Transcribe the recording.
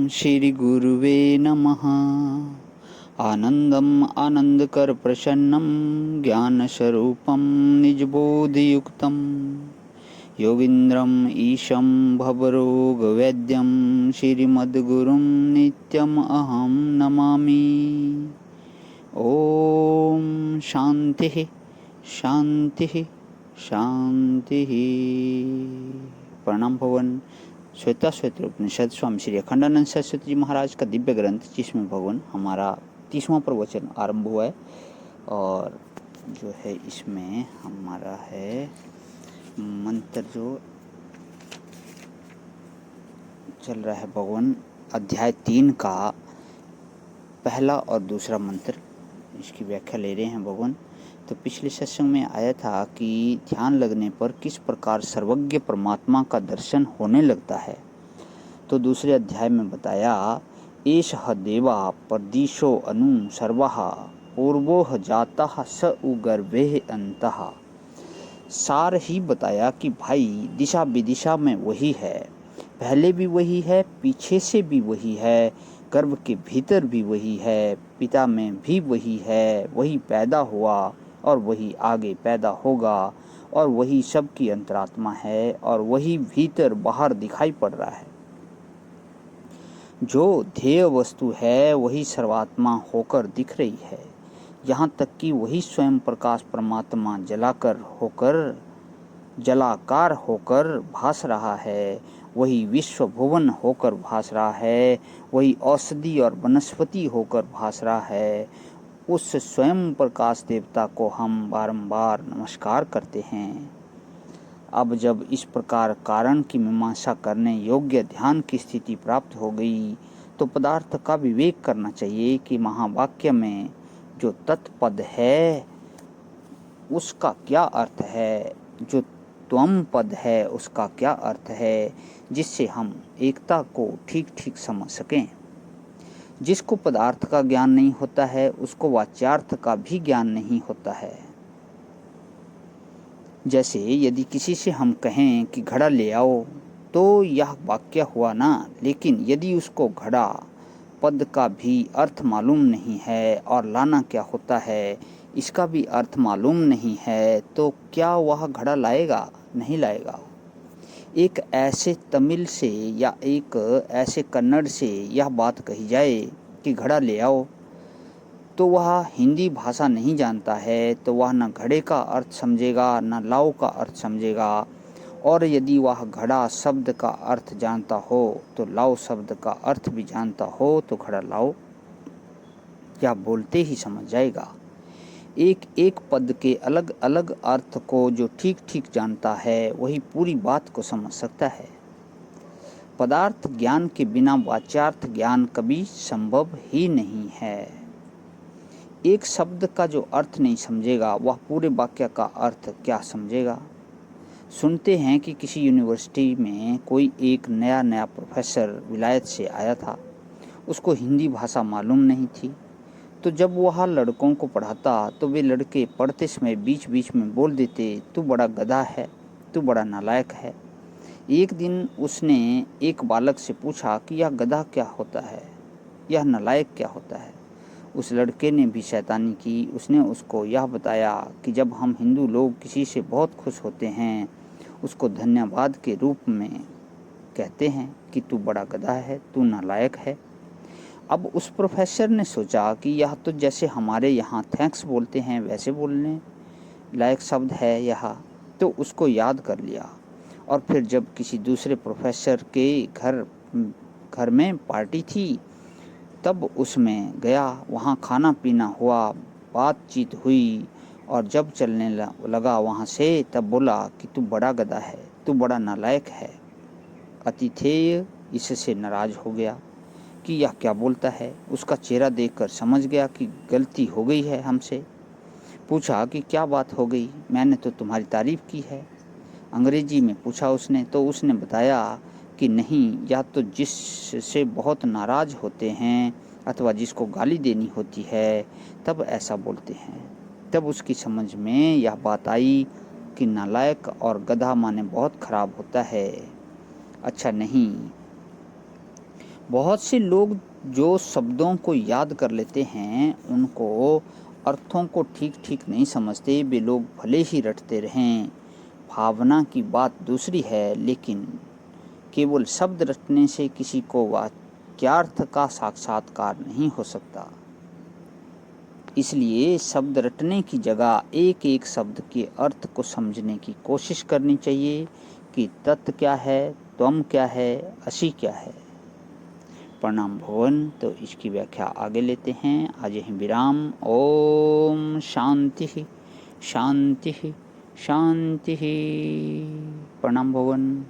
श्री गुरुवे नमः। आनंदम आनंदकर प्रसन्नम ज्ञानस्वरूपम निजबोधयुक्तम योगींद्रम ईशं भवरोगवैद्यं श्रीमद्गुरुं नित्यम् अहं नमामि। ओम शांति शांति शांति। प्रणाम भगवान। श्वेता श्वेत्र उपनिषद स्वामी श्री अखंडानंद सरस्वती जी महाराज का दिव्य ग्रंथ, जिसमें भगवान हमारा 30वां प्रवचन आरंभ हुआ है और जो है इसमें हमारा है मंत्र जो चल रहा है भगवान अध्याय 3 का पहला और दूसरा मंत्र, इसकी व्याख्या ले रहे हैं भगवान। तो पिछले सत्संग में आया था कि ध्यान लगने पर किस प्रकार सर्वज्ञ परमात्मा का दर्शन होने लगता है। तो दूसरे अध्याय में बताया, एषः देवा परदिशो अनु सर्वः पूर्वोह जातः स उगर्भेः अन्तः। सार ही बताया कि भाई दिशा विदिशा में वही है, पहले भी वही है, पीछे से भी वही है, गर्भ के भीतर भी वही है, पिता में भी वही है, वही पैदा हुआ और वही आगे पैदा होगा और वही सबकी अंतरात्मा है और वही भीतर बाहर दिखाई पड़ रहा है। जो ध्येय वस्तु है वही सर्वात्मा होकर दिख रही है, यहाँ तक कि वही स्वयं प्रकाश परमात्मा जलाकार होकर भास रहा है, वही विश्व भुवन होकर भास रहा है, वही औषधि और वनस्पति होकर भास रहा है। उस स्वयं प्रकाश देवता को हम बारंबार नमस्कार करते हैं। अब जब इस प्रकार कारण की मीमांसा करने योग्य ध्यान की स्थिति प्राप्त हो गई तो पदार्थ का विवेक करना चाहिए कि महावाक्य में जो तत्पद है उसका क्या अर्थ है, जो त्वम पद है उसका क्या अर्थ है, जिससे हम एकता को ठीक ठीक समझ सकें। जिसको पदार्थ का ज्ञान नहीं होता है उसको वाच्यार्थ का भी ज्ञान नहीं होता है। जैसे यदि किसी से हम कहें कि घड़ा ले आओ तो यह वाक्य हुआ ना, लेकिन यदि उसको घड़ा पद का भी अर्थ मालूम नहीं है और लाना क्या होता है इसका भी अर्थ मालूम नहीं है तो क्या वह घड़ा लाएगा? नहीं लाएगा। एक ऐसे तमिल से या एक ऐसे कन्नड़ से यह बात कही जाए कि घड़ा ले आओ, तो वह हिंदी भाषा नहीं जानता है तो वह न घड़े का अर्थ समझेगा न लाओ का अर्थ समझेगा। और यदि वह घड़ा शब्द का अर्थ जानता हो तो लाओ शब्द का अर्थ भी जानता हो तो घड़ा लाओ या बोलते ही समझ जाएगा। एक एक पद के अलग अलग अर्थ को जो ठीक ठीक जानता है वही पूरी बात को समझ सकता है। पदार्थ ज्ञान के बिना वाच्यार्थ ज्ञान कभी संभव ही नहीं है। एक शब्द का जो अर्थ नहीं समझेगा वह पूरे वाक्य का अर्थ क्या समझेगा। सुनते हैं कि किसी यूनिवर्सिटी में कोई एक नया प्रोफेसर विलायत से आया था, उसको हिंदी भाषा मालूम नहीं थी। तो जब वह लड़कों को पढ़ाता तो वे लड़के पढ़ते समय बीच बीच में बोल देते, तू बड़ा गधा है, तू बड़ा नालायक है। एक दिन उसने एक बालक से पूछा कि यह गधा क्या होता है, यह नालायक क्या होता है। उस लड़के ने भी शैतानी की। उसने उसको यह बताया कि जब हम हिंदू लोग किसी से बहुत खुश होते हैं उसको धन्यवाद के रूप में कहते हैं कि तू बड़ा गधा है, तू नालायक है। अब उस प्रोफेसर ने सोचा कि यह तो जैसे हमारे यहाँ थैंक्स बोलते हैं वैसे बोलने लायक शब्द है यह, तो उसको याद कर लिया। और फिर जब किसी दूसरे प्रोफेसर के घर में पार्टी थी तब उसमें गया, वहाँ खाना पीना हुआ, बातचीत हुई और जब चलने लगा वहाँ से तब बोला कि तू बड़ा गधा है, तू बड़ा नालायक है। अतिथेय इससे नाराज हो गया कि यह क्या बोलता है। उसका चेहरा देखकर समझ गया कि गलती हो गई है हमसे। पूछा कि क्या बात हो गई, मैंने तो तुम्हारी तारीफ की है। अंग्रेजी में पूछा उसने, तो उसने बताया कि नहीं, या तो जिससे बहुत नाराज होते हैं अथवा जिसको गाली देनी होती है तब ऐसा बोलते हैं। तब उसकी समझ में यह बात आई कि नालायक और गधा माने बहुत खराब होता है, अच्छा नहीं। बहुत से लोग जो शब्दों को याद कर लेते हैं उनको अर्थों को ठीक ठीक नहीं समझते। वे लोग भले ही रटते रहें। भावना की बात दूसरी है, लेकिन केवल शब्द रटने से किसी को वाक्यार्थ का साक्षात्कार नहीं हो सकता। इसलिए शब्द रटने की जगह एक एक शब्द के अर्थ को समझने की कोशिश करनी चाहिए कि तत् क्या है, त्वम क्या है, असि क्या है। प्रणाम भवन। तो इसकी व्याख्या आगे लेते हैं। आज यहीं विराम। ओम शांति शांति शांति। प्रणाम भवन।